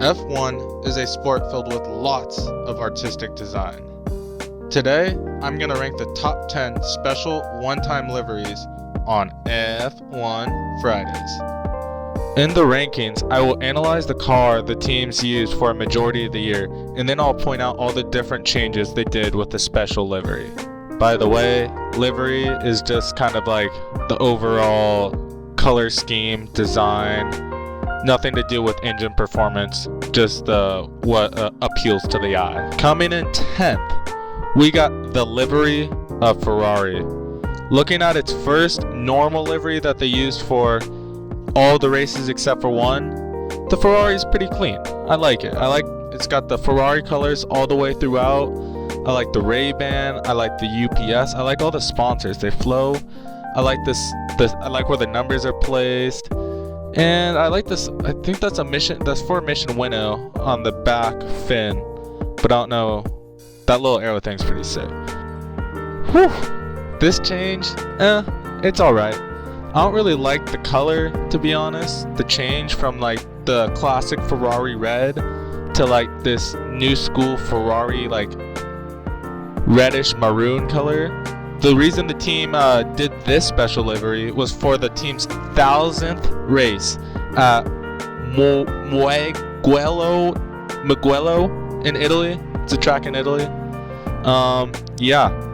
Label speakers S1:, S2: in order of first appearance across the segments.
S1: F1 is a sport filled with lots of artistic design. Today, I'm going to rank the top 10 special one-time liveries on F1 Fridays. In the rankings, I will analyze the car the teams used for a majority of the year, and then I'll point out all the different changes they did with the special livery. By the way, livery is just kind of like the overall color scheme, design, nothing to do with engine performance, just what appeals to the eye. Coming in 10th, we got the livery of Ferrari. Looking at its first normal livery that they used for all the races except for one, the Ferrari is pretty clean. I like it. It's got the Ferrari colors all the way throughout. I like the Ray-Ban. I like the UPS. I like all the sponsors. They flow. I like I like where the numbers are placed. And I like this. I think that's for Mission Winnow on the back fin. But I don't know. That little arrow thing's pretty sick. Whew. This change, it's alright. I don't really like the color, to be honest. The change from like the classic Ferrari red to like this new school Ferrari like reddish maroon color. The reason the team did this special livery was for the team's 1000th race at Mugello in Italy. It's a track in Italy.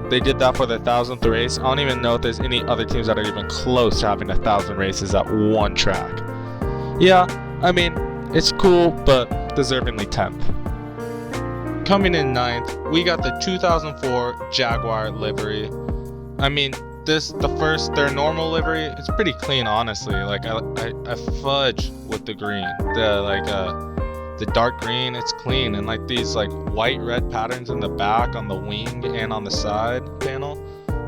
S1: They did that for the 1000th race. I don't even know if there's any other teams that are even close to having 1,000 races at one track. Yeah, I mean, it's cool, but deservingly 10th. Coming in 9th, we got the 2004 Jaguar Livery. I mean, their normal livery, it's pretty clean, honestly. Like, I fudge with the green. The dark green, it's clean, and like these like white red patterns in the back on the wing and on the side panel.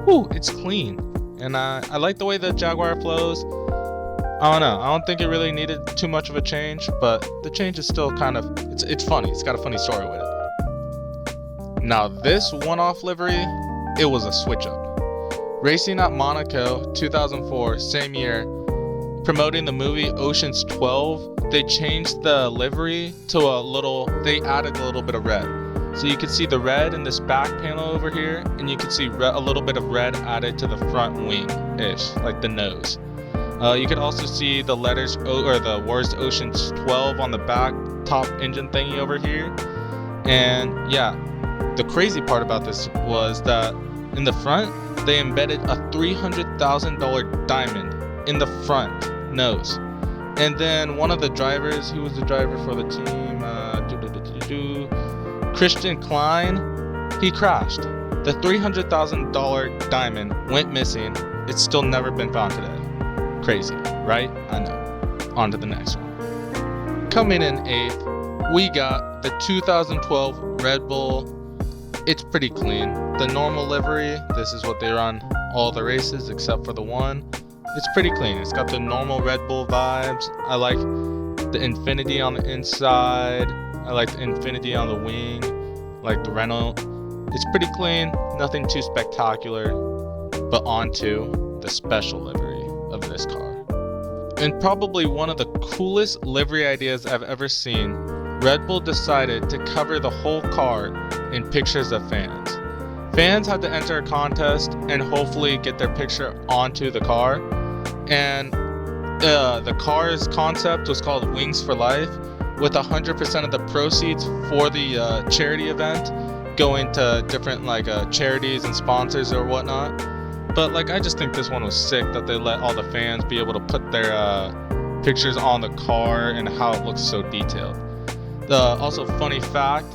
S1: Ooh, it's clean, and I like the way the Jaguar flows. I don't know, I don't think it really needed too much of a change, but the change is still kind of it's funny. It's got a funny story with it. Now this one-off livery, it was a switch up. Racing at Monaco 2004, same year, promoting the movie Ocean's 12. They changed the livery to they added a little bit of red. So you can see the red in this back panel over here, and you can see a little bit of red added to the front wing-ish, like the nose. You can also see the letters, or the words Ocean's 12 on the back top engine thingy over here. And yeah, the crazy part about this was that in the front, they embedded a $300,000 diamond in the front nose. And then one of the drivers, who was the driver for the team, Christian Klein, he crashed. The $300,000 diamond went missing. It's still never been found today. Crazy, right? I know. On to the next one. Coming in 8th, we got the 2012 Red Bull. It's pretty clean. The normal livery, this is what they run all the races except for the one. It's pretty clean. It's got the normal Red Bull vibes. I like the infinity on the inside. I like the infinity on the wing. Like the Renault. It's pretty clean. Nothing too spectacular. But on to the special livery of this car. And probably one of the coolest livery ideas I've ever seen, Red Bull decided to cover the whole car in pictures of fans. Fans had to enter a contest and hopefully get their picture onto the car. And the car's concept was called Wings for Life, with 100% of the proceeds for the charity event going to different charities and sponsors or whatnot. But I just think this one was sick that they let all the fans be able to put their pictures on the car and how it looks so detailed. Also, funny fact,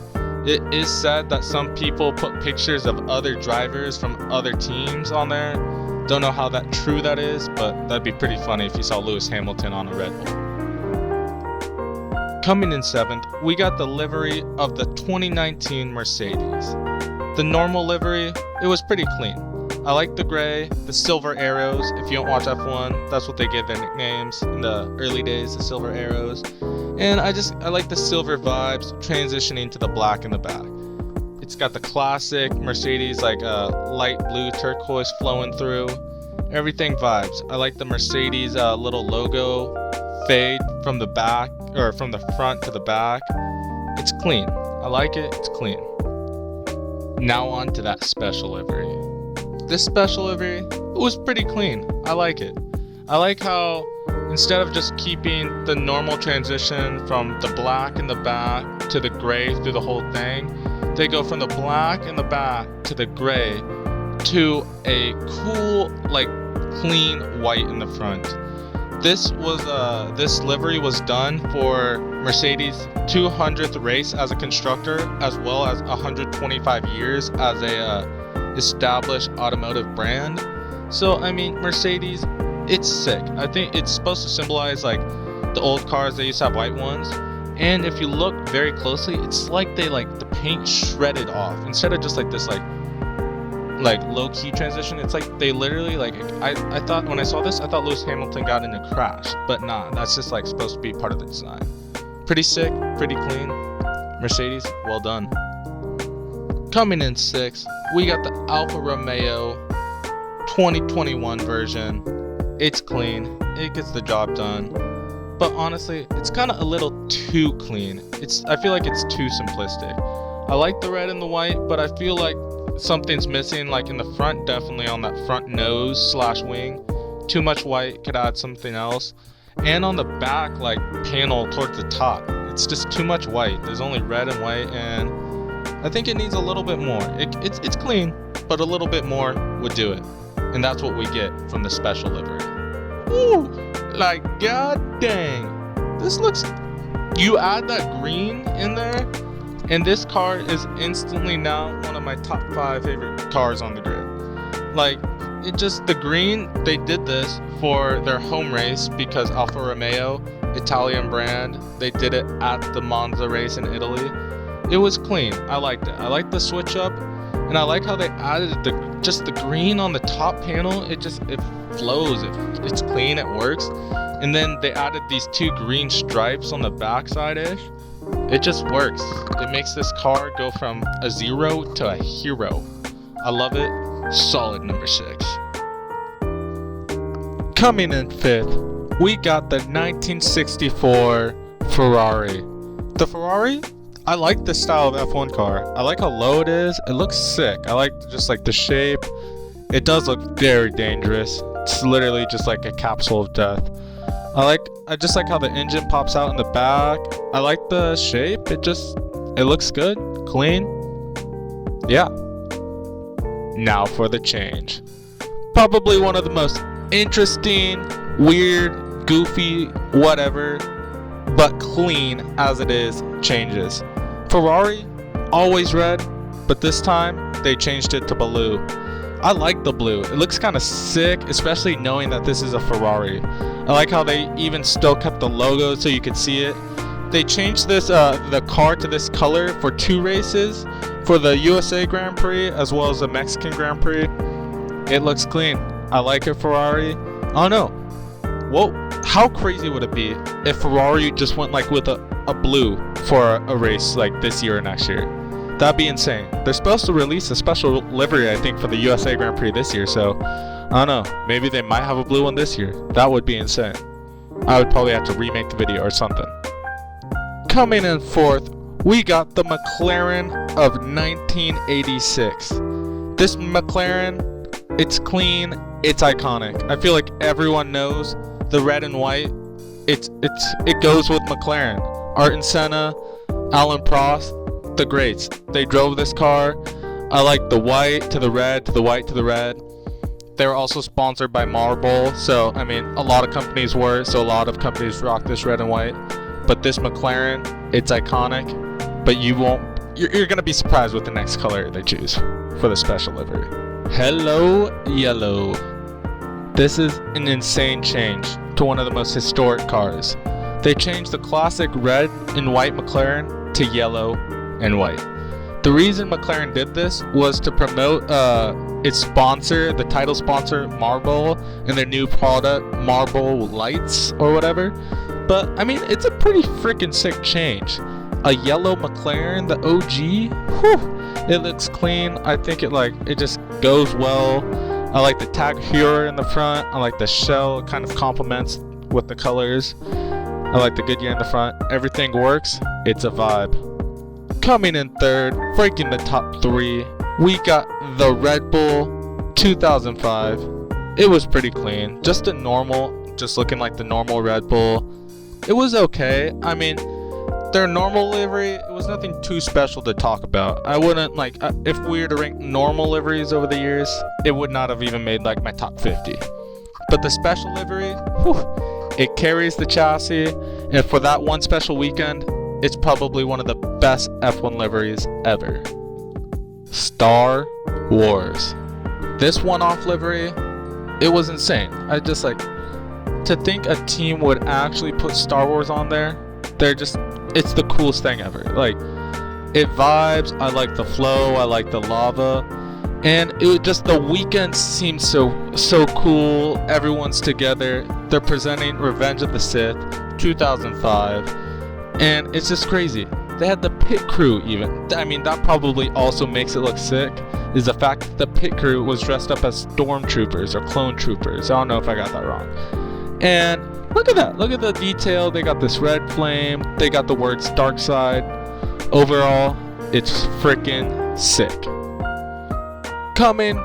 S1: it is said that some people put pictures of other drivers from other teams on there. Don't know how true that is, but that'd be pretty funny if you saw Lewis Hamilton on a Red Bull. Coming in 7th, we got the livery of the 2019 Mercedes. The normal livery, it was pretty clean. I like the gray, the silver arrows. If you don't watch F1, that's what they gave their nicknames in the early days, the silver arrows. And I like the silver vibes transitioning to the black in the back. It's got the classic Mercedes light blue turquoise flowing through. Everything vibes. I like the Mercedes little logo fade from the back or from the front to the back. It's clean. I like it. It's clean. Now on to that special livery. This special livery, it was pretty clean. I like it. I like how instead of just keeping the normal transition from the black in the back to the gray through the whole thing, they go from the black in the back to the gray to a cool, like, clean white in the front. This livery was done for Mercedes' 200th race as a constructor, as well as 125 years as a established automotive brand. So I mean, Mercedes, it's sick. I think it's supposed to symbolize like the old cars. They used to have white ones, and if you look very closely, it's like they like the paint shredded off instead of just like this like low-key transition. It's like they literally like I thought when I saw this, I thought Lewis Hamilton got in a crash, but nah, that's just like supposed to be part of the design. Pretty sick, pretty clean. Mercedes, well done. Coming in 6th, we got the Alfa Romeo 2021 version. It's clean, it gets the job done, but honestly, it's kind of a little too clean. I feel like it's too simplistic. I like the red and the white, but I feel like something's missing, like in the front, definitely on that front nose / wing. Too much white, could add something else. And on the back, like panel towards the top, it's just too much white. There's only red and white, and I think it needs a little bit more. It's clean, but a little bit more would do it. And that's what we get from the special livery. Ooh, like god dang. This looks, you add that green in there, and this car is instantly now one of my top 5 favorite cars on the grid. Like, it just, the green, they did this for their home race because Alfa Romeo, Italian brand, they did it at the Monza race in Italy. It was clean. I liked it. I liked the switch up, and I like how they added just the green on the top panel. It flows. It's clean. It works. And then they added these 2 green stripes on the backside-ish. It just works. It makes this car go from a 0 to a hero. I love it. Solid number 6. Coming in 5th, we got the 1964 Ferrari. The Ferrari, I like the style of F1 car. I like how low it is. It looks sick. I like just like the shape. It does look very dangerous. It's literally just like a capsule of death. I just like how the engine pops out in the back. I like the shape. It looks good, clean. Yeah. Now for the change. Probably one of the most interesting, weird, goofy, whatever, but clean as it is, changes. Ferrari, always red, but this time they changed it to blue. I like the blue. It looks kind of sick, especially knowing that this is a Ferrari. I like how they even still kept the logo so you could see it. They changed this the car to this color for 2 races, for the USA Grand Prix as well as the Mexican Grand Prix. It looks clean. I like it, Ferrari. I don't know. Well, how crazy would it be if Ferrari just went like with a blue for a race like this year or next year? That'd be insane. They're supposed to release a special livery, I think, for the USA Grand Prix this year, so I don't know. Maybe they might have a blue one this year. That would be insane. I would probably have to remake the video or something. Coming in 4th, we got the Mclaren of 1986. This Mclaren, it's clean, it's iconic. I feel like everyone knows the red and white. It goes with McLaren. Ayrton Senna, Alan Prost, the greats. They drove this car. I like the white to the red to the white to the red. They were also sponsored by Marlboro, so I mean a lot of companies were, so a lot of companies rock this red and white. But this McLaren, it's iconic, but you're gonna be surprised with the next color they choose for the special livery. Hello Yellow. This is an insane change to one of the most historic cars. They changed the classic red and white McLaren to yellow and white. The reason McLaren did this was to promote its sponsor, the title sponsor, Marlboro, and their new product, Marlboro Lights or whatever. But I mean, it's a pretty freaking sick change. A yellow McLaren, the OG, whew, it looks clean. I think it just goes well. I like the tag hero in the front. I like the shell, it kind of complements with the colors. I like the Goodyear in the front. Everything works. It's a vibe. Coming in third, breaking the top 3, we got the Red Bull 2005. It was pretty clean. Just looking like the normal Red Bull. It was okay. I mean, their normal livery, it was nothing too special to talk about. I wouldn't if we were to rank normal liveries over the years, it would not have even made like my top 50. But the special livery, it carries the chassis, and for that one special weekend, it's probably one of the best F1 liveries ever. Star Wars. This one-off livery, it was insane. I just to think a team would actually put Star Wars on there, it's the coolest thing ever. It vibes. I like the flow. I like the lava. And the weekend seems so cool. Everyone's together. They're presenting Revenge of the Sith 2005. And it's just crazy. They had the pit crew even. I mean, that probably also makes it look sick, is the fact that the pit crew was dressed up as stormtroopers or clone troopers. I don't know if I got that wrong. And look at that. Look at the detail. They got this red flame. They got the words dark side. Overall, it's freaking sick. Coming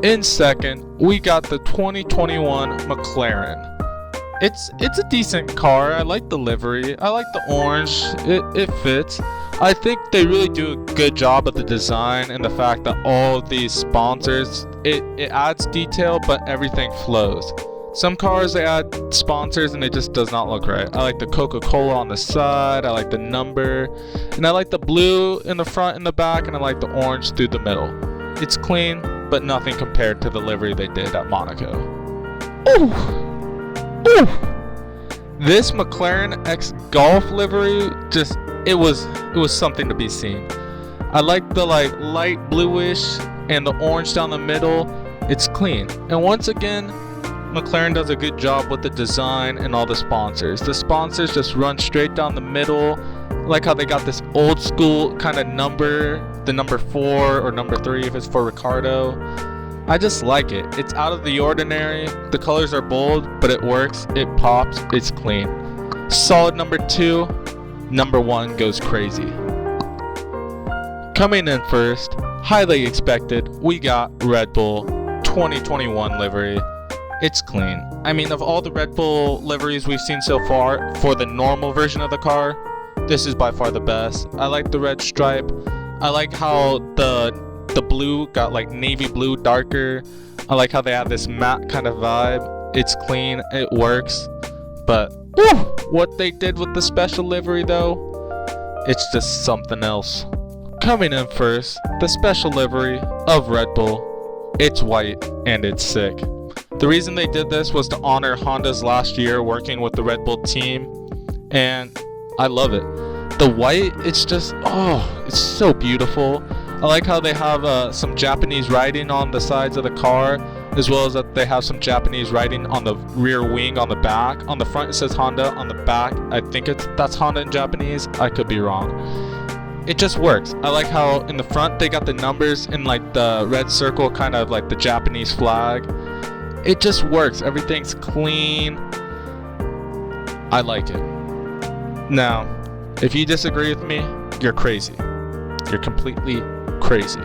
S1: in second, we got the 2021 McLaren. It's a decent car. I like the livery. I like the orange. It fits. I think they really do a good job of the design and the fact that all of these sponsors, it adds detail, but everything flows. Some cars, they add sponsors and it just does not look right. I like the Coca-Cola on the side. I like the number. And I like the blue in the front and the back. And I like the orange through the middle. It's clean, but nothing compared to the livery they did at Monaco. Ooh! Ooh! This McLaren X Golf livery, it was something to be seen. I like the light bluish and the orange down the middle. It's clean. And once again, McLaren does a good job with the design and all the sponsors. The sponsors just run straight down the middle. I like how they got this old school kind of number, the number 4 or number 3 if it's for Ricardo. I just like it. It's out of the ordinary. The colors are bold, but it works. It pops. It's clean. Solid number 2. Number 1 goes crazy. Coming in first, highly expected, we got Red Bull 2021 livery. It's clean. I mean, of all the Red Bull liveries we've seen so far, for the normal version of the car, this is by far the best. I like the red stripe. I like how the blue got navy blue darker. I like how they have this matte kind of vibe. It's clean. It works. But what they did with the special livery though, it's just something else. Coming in first, the special livery of Red Bull. It's white and it's sick. The reason they did this was to honor Honda's last year working with the Red Bull team, and I love it. The white, it's just, it's so beautiful. I like how they have some Japanese writing on the sides of the car, as well as that they have some Japanese writing on the rear wing on the back. On the front it says Honda, on the back I think that's Honda in Japanese. I could be wrong. It just works. I like how in the front they got the numbers in the red circle, kind of like the Japanese flag. It just works. Everything's clean. I like it. Now, if you disagree with me, you're crazy. You're completely crazy.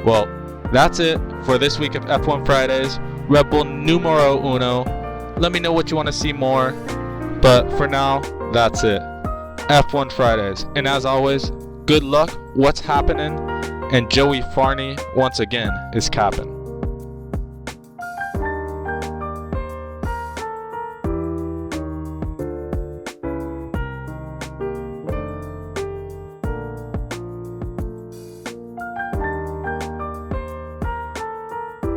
S1: Well, that's it for this week of F1 Fridays. Red Bull numero uno. Let me know what you want to see more. But for now, that's it. F1 Fridays. And as always, good luck. What's happening? And Joey Farney, once again, is capping.